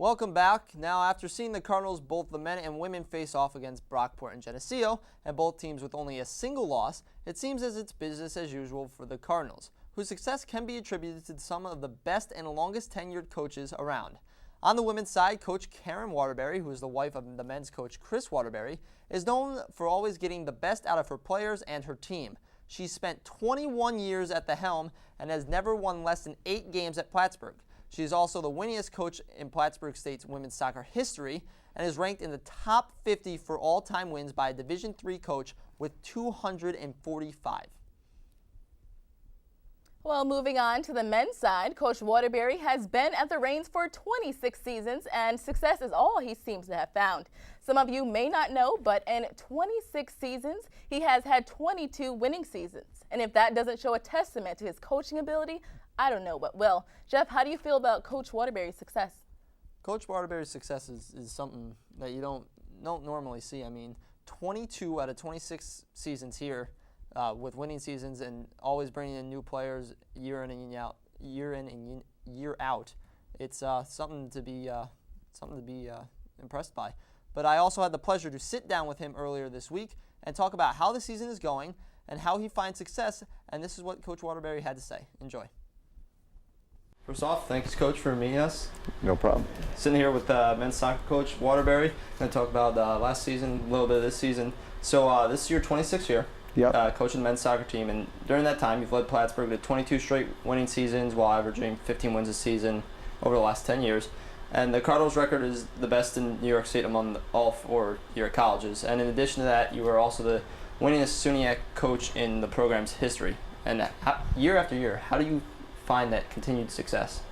Welcome back. Now, after seeing the Cardinals, both the men and women face off against Brockport and Geneseo, and both teams with only a single loss, it seems as it's business as usual for the Cardinals, whose success can be attributed to some of the best and longest tenured coaches around. On the women's side, Coach Karen Waterbury, who is the wife of the men's coach Chris Waterbury, is known for always getting the best out of her players and her team. She's spent 21 years at the helm and has never won less than 8 games at Plattsburgh. She is also the winningest coach in Plattsburgh State's women's soccer history and is ranked in the top 50 for all-time wins by a Division III coach with 245. Well, moving on to the men's side, Coach Waterbury has been at the reins for 26 seasons, and success is all he seems to have found. Some of you may not know, but in 26 seasons, he has had 22 winning seasons. And if that doesn't show a testament to his coaching ability, I don't know what will. Jeff, how do you feel about Coach Waterbury's success? Coach Waterbury's success is something that you don't normally see. I mean, 22 out of 26 seasons here with winning seasons and always bringing in new players year in and year out. It's something to be impressed by. But I also had the pleasure to sit down with him earlier this week and talk about how the season is going and how he finds success. And this is what Coach Waterbury had to say. Enjoy. First off, thanks, Coach, for meeting us. No problem. Sitting here with men's soccer coach Waterbury. Going to talk about last season, a little bit of this season. So this is your 26th year coaching the men's soccer team, and during that time, you've led Plattsburgh to 22 straight winning seasons while averaging 15 wins a season over the last 10 years. And the Cardinals' record is the best in New York State among all 4 your colleges. And in addition to that, you are also the winningest SUNYAC coach in the program's history. And year after year, how do you find that continued success?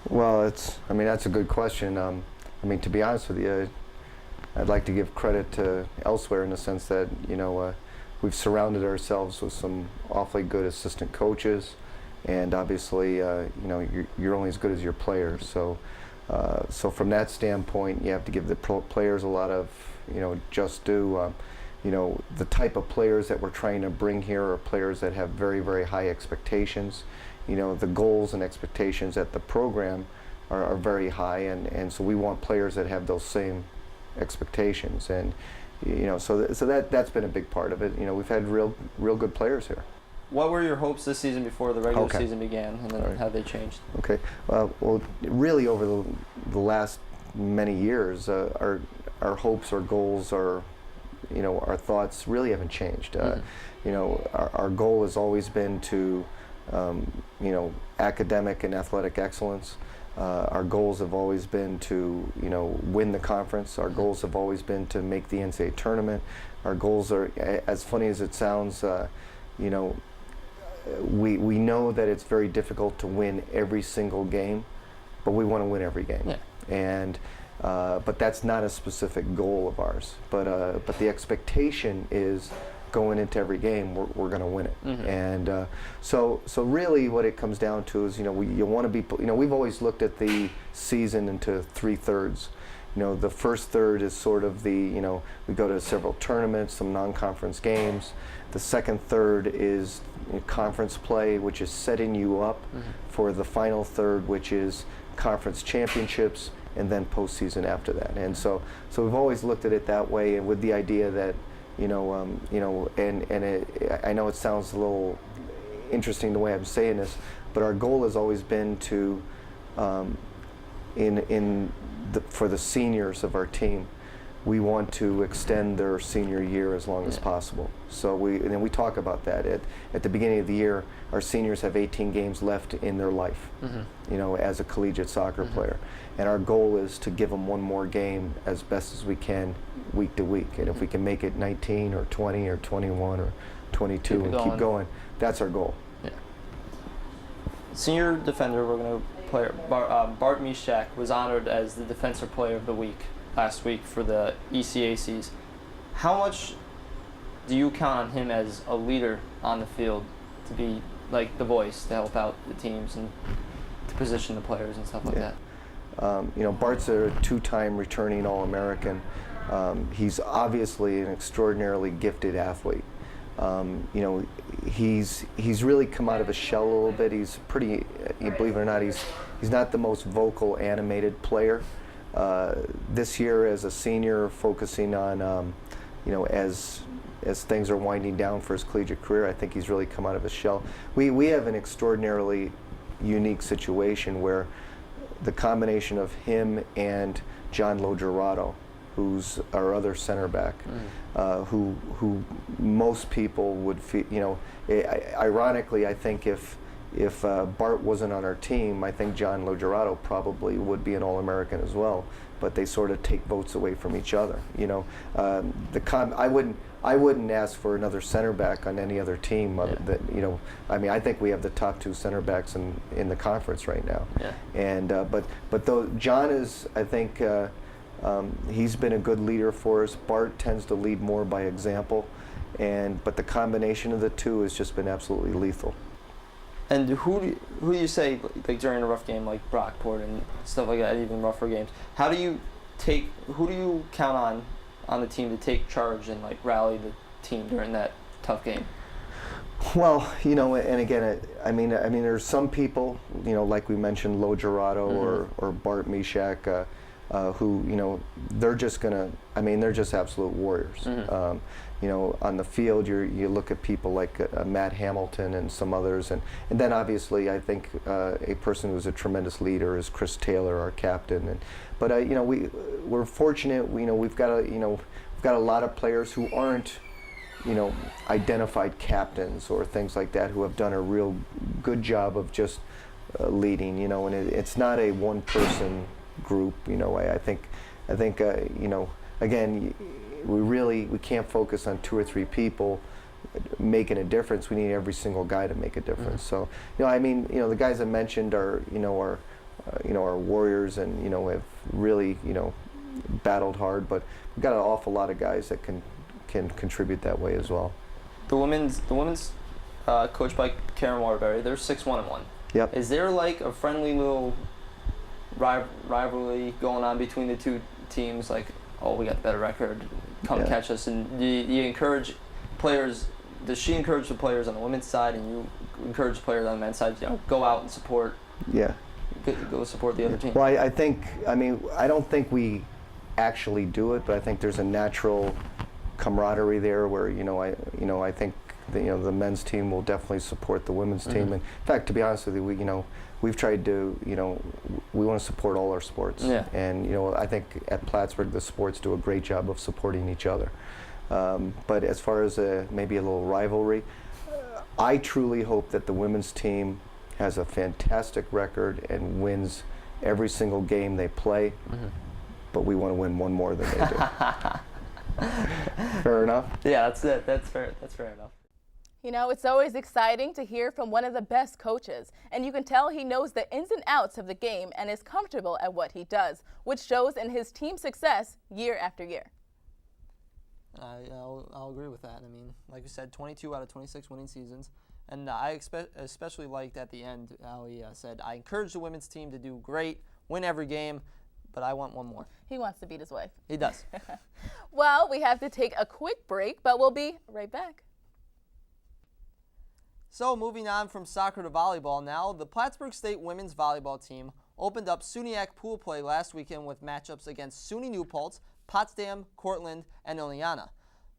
Well, that's a good question. To be honest with you, I'd like to give credit to elsewhere in the sense that, we've surrounded ourselves with some awfully good assistant coaches, and obviously, you're only as good as your players. So from that standpoint, you have to give the players a lot of, just due. The type of players that we're trying to bring here are players that have very, very high expectations. The goals and expectations at the program are very high, and so we want players that have those same expectations, and so that's been a big part of it. We've had real good players here. What were your hopes this season before the regular season began, and then how they changed? Okay, well, really over the last many years, our hopes, our goals, our thoughts really haven't changed. Our goal has always been to academic and athletic excellence. Our goals have always been to, win the conference. Our goals have always been to make the NCAA tournament. Our goals are, as funny as it sounds, we know that it's very difficult to win every single game, but we want to win every game. Yeah. And but that's not a specific goal of ours. But the expectation is, going into every game, we're going to win it. Mm-hmm. And so really what it comes down to is, you want to be, we've always looked at the season into 3/3. The first third is sort of the, we go to several tournaments, some non-conference games. The second third is conference play, which is setting you up for the final third, which is conference championships, and then postseason after that. And so we've always looked at it that way, and with the idea that, I know it sounds a little interesting the way I'm saying this, but our goal has always been to, for the seniors of our team, we want to extend their senior year as long as possible. So we talk about that at the beginning of the year. Our seniors have 18 games left in their life, as a collegiate soccer player, and our goal is to give them one more game as best as we can, week to week. And if we can make it 19 or 20 or 21 or 22 keep going, that's our goal. Yeah. Senior defender, we're going to play. Bart Mishak was honored as the Defensive Player of the Week last week for the ECACs. How much do you count on him as a leader on the field to be like the voice to help out the teams and to position the players and stuff like that? Bart's a 2-time returning All-American. He's obviously an extraordinarily gifted athlete. He's really come out of his shell a little bit. He's pretty, believe it or not, he's not the most vocal, animated player. this year as a senior, focusing on, as things are winding down for his collegiate career, I think he's really come out of his shell. We have an extraordinarily unique situation where the combination of him and John Logerato, who's our other center back, who most people would feel, ironically, I think if Bart wasn't on our team, I think John Logerato probably would be an All-American as well. But they sort of take votes away from each other. I wouldn't ask for another center back on any other team. I think we have the top 2 center backs in the conference right now. Yeah. And but though John is, I think he's been a good leader for us. Bart tends to lead more by example, but the combination of the two has just been absolutely lethal. And who do you say, like during a rough game like Brockport and stuff like that, even rougher games? Who do you count on the team to take charge and like rally the team during that tough game? Well, and again, I mean, there's some people, like we mentioned, Logerato or Bart Mishak, who, they're just they're just absolute warriors. On the field, you look at people like Matt Hamilton and some others, and then obviously I think a person who's a tremendous leader is Chris Taylor, our captain. But we're fortunate. We've got a lot of players who aren't identified captains or things like that, who have done a real good job of just leading. And it's not a one-person group. I think again, we can't focus on 2 or 3 people making a difference. We need every single guy to make a difference. So the guys I mentioned are warriors and have really battled hard, but we've got an awful lot of guys that can contribute that way as well. The women's coached by Karen Waterbury, they're 6-1-1. Yep. Is there like a friendly little rivalry going on between the two teams? Like, oh, we got the better record, come catch us. And you encourage players. Does she encourage the players on the women's side, and you encourage the players on the men's side? Go out and support. Yeah. Go support the other team. Well, I don't think we actually do it, but I think there's a natural camaraderie there where I think the men's team will definitely support the women's team. And in fact, to be honest with you, we've tried to we want to support all our sports. Yeah. And I think at Plattsburgh the sports do a great job of supporting each other. But as far as maybe a little rivalry, I truly hope that the women's team has a fantastic record and wins every single game they play. But we want to win one more than they do. Fair enough? Yeah, that's it. That's fair. That's fair enough. It's always exciting to hear from one of the best coaches, and you can tell he knows the ins and outs of the game and is comfortable at what he does, which shows in his team's success year after year. I'll agree with that. I mean, like you said, 22 out of 26 winning seasons. And I especially liked at the end how he said, I encourage the women's team to do great, win every game, but I want one more. He wants to beat his wife. He does. Well, we have to take a quick break, but we'll be right back. So moving on from soccer to volleyball now, the Plattsburgh State women's volleyball team opened up SUNYAC pool play last weekend with matchups against SUNY New Paltz, Potsdam, Cortland, and Oneonta.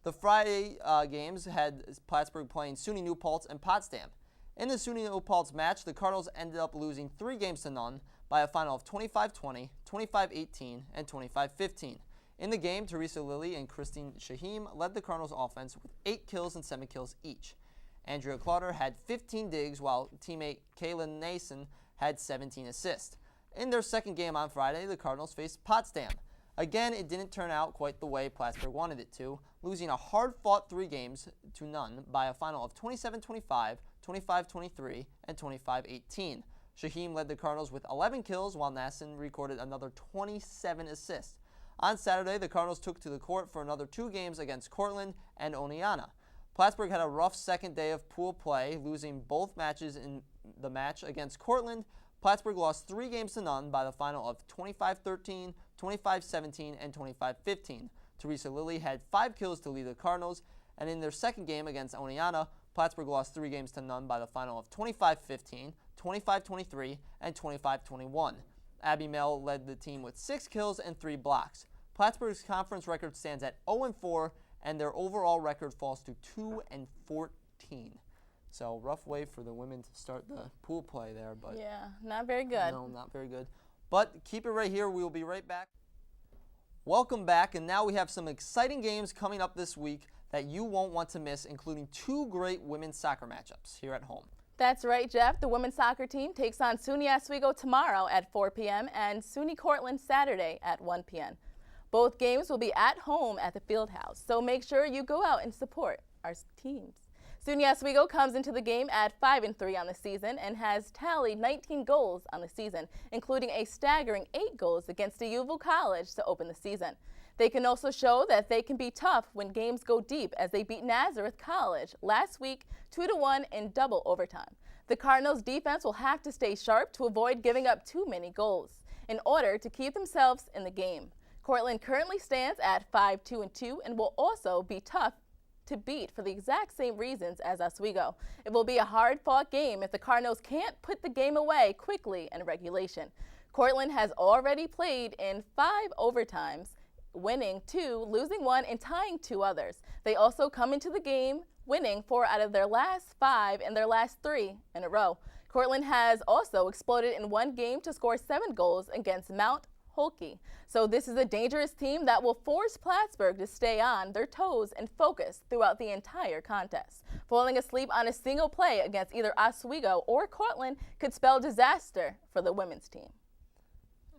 The Friday games had Plattsburgh playing SUNY New Paltz and Potsdam. In the SUNY New Paltz match, the Cardinals ended up losing 3-0 by a final of 25-20, 25-18, and 25-15. In the game, Teresa Lilly and Christine Shaheen led the Cardinals offense with 8 kills and 7 kills each. Andrea Clauter had 15 digs, while teammate Kayla Nason had 17 assists. In their second game on Friday, the Cardinals faced Potsdam. Again, it didn't turn out quite the way Plattsburgh wanted it to, losing a hard-fought 3-0 by a final of 27-25, 25-23, and 25-18. Shaheen led the Cardinals with 11 kills, while Nason recorded another 27 assists. On Saturday, the Cardinals took to the court for another 2 games against Cortland and Oneonta. Plattsburgh had a rough second day of pool play, losing both matches. In the match against Cortland, Plattsburgh lost 3-0 by the final of 25-13, 25-17, and 25-15. Teresa Lilly had 5 kills to lead the Cardinals, and in their second game against Oneonta, Plattsburgh lost 3-0 by the final of 25-15, 25-23, and 25-21. Abby Mel led the team with 6 kills and 3 blocks. Plattsburgh's conference record stands at 0-4, and their overall record falls to 2-14. So rough way for the women to start the pool play there, but yeah, not very good. No, not very good. But keep it right here. We will be right back. Welcome back, and now we have some exciting games coming up this week that you won't want to miss, including 2 great women's soccer matchups here at home. That's right, Jeff. The women's soccer team takes on SUNY Oswego tomorrow at 4 p.m. and SUNY Cortland Saturday at 1 p.m. Both games will be at home at the Fieldhouse, so make sure you go out and support our teams. SUNY Oswego comes into the game at 5-3 on the season and has tallied 19 goals on the season, including a staggering 8 goals against Uville College to open the season. They can also show that they can be tough when games go deep, as they beat Nazareth College last week 2-1 in double overtime. The Cardinals' defense will have to stay sharp to avoid giving up too many goals in order to keep themselves in the game. Cortland currently stands at 5-2-2 and will also be tough to beat for the exact same reasons as Oswego. It will be a hard-fought game if the Cardinals can't put the game away quickly in regulation. Cortland has already played in 5 overtimes, winning 2, losing 1, and tying 2 others. They also come into the game winning 4 out of their last 5 and their last 3 in a row. Cortland has also exploded in one game to score 7 goals against Mount Holkey. So this is a dangerous team that will force Plattsburgh to stay on their toes and focus throughout the entire contest. Falling asleep on a single play against either Oswego or Cortland could spell disaster for the women's team.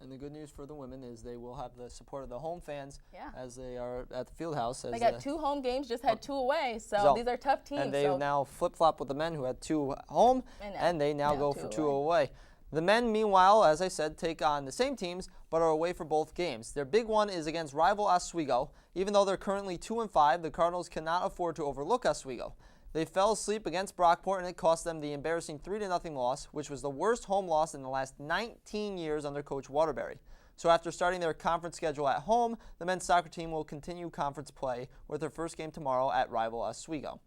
And the good news for the women is they will have the support of the home fans Yeah. as they are at the Fieldhouse. They got 2 home games, just had 2 away, so these are tough teams. And they now flip-flop with the men who had 2 home, and they now go for 2 away. The men, meanwhile, as I said, take on the same teams, but are away for both games. Their big one is against rival Oswego. Even though they're currently 2-5, the Cardinals cannot afford to overlook Oswego. They fell asleep against Brockport, and it cost them the embarrassing 3-0 loss, which was the worst home loss in the last 19 years under Coach Waterbury. So after starting their conference schedule at home, the men's soccer team will continue conference play with their first game tomorrow at rival Oswego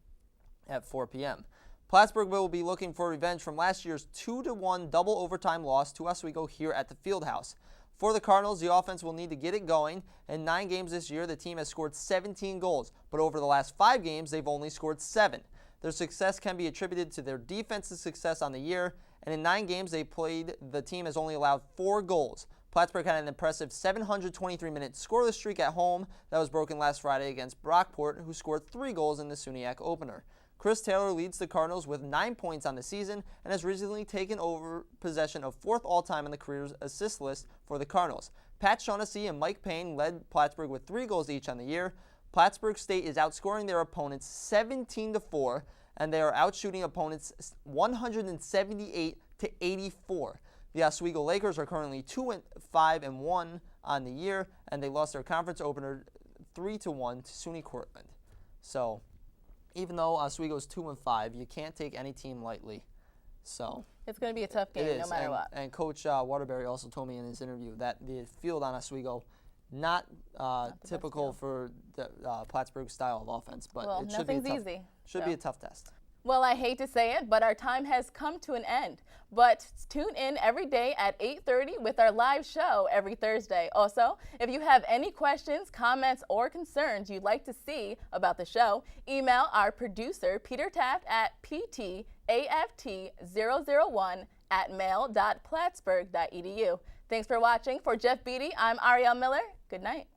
at 4 p.m. Plattsburgh will be looking for revenge from last year's 2-1 double overtime loss to Oswego here at the Fieldhouse. For the Cardinals, the offense will need to get it going. In 9 games this year, the team has scored 17 goals, but over the last 5 games, they've only scored 7. Their success can be attributed to their defensive success on the year, and in 9 games they played, the team has only allowed 4 goals. Plattsburgh had an impressive 723-minute scoreless streak at home that was broken last Friday against Brockport, who scored 3 goals in the SUNYAC opener. Chris Taylor leads the Cardinals with 9 points on the season and has recently taken over possession of 4th all-time on the career assist list for the Cardinals. Pat Shaughnessy and Mike Payne led Plattsburgh with 3 goals each on the year. Plattsburgh State is outscoring their opponents 17-4, and they are outshooting opponents 178-84. The Oswego Lakers are currently 2-5-1 on the year, and they lost their conference opener 3-1 to SUNY Cortland. So, even though Oswego is 2-5, you can't take any team lightly. So it's going to be a tough game no matter what. And Coach Waterbury also told me in his interview that the field on Oswego not typical for the Plattsburgh style of offense, but it should be a tough test. Well, I hate to say it, but our time has come to an end. But tune in every day at 8:30 with our live show every Thursday. Also, if you have any questions, comments, or concerns you'd like to see about the show, email our producer, Peter Taft, at ptaft001@mail.plattsburgh.edu. Thanks for watching. For Jeff Beatty, I'm Ariel Miller. Good night.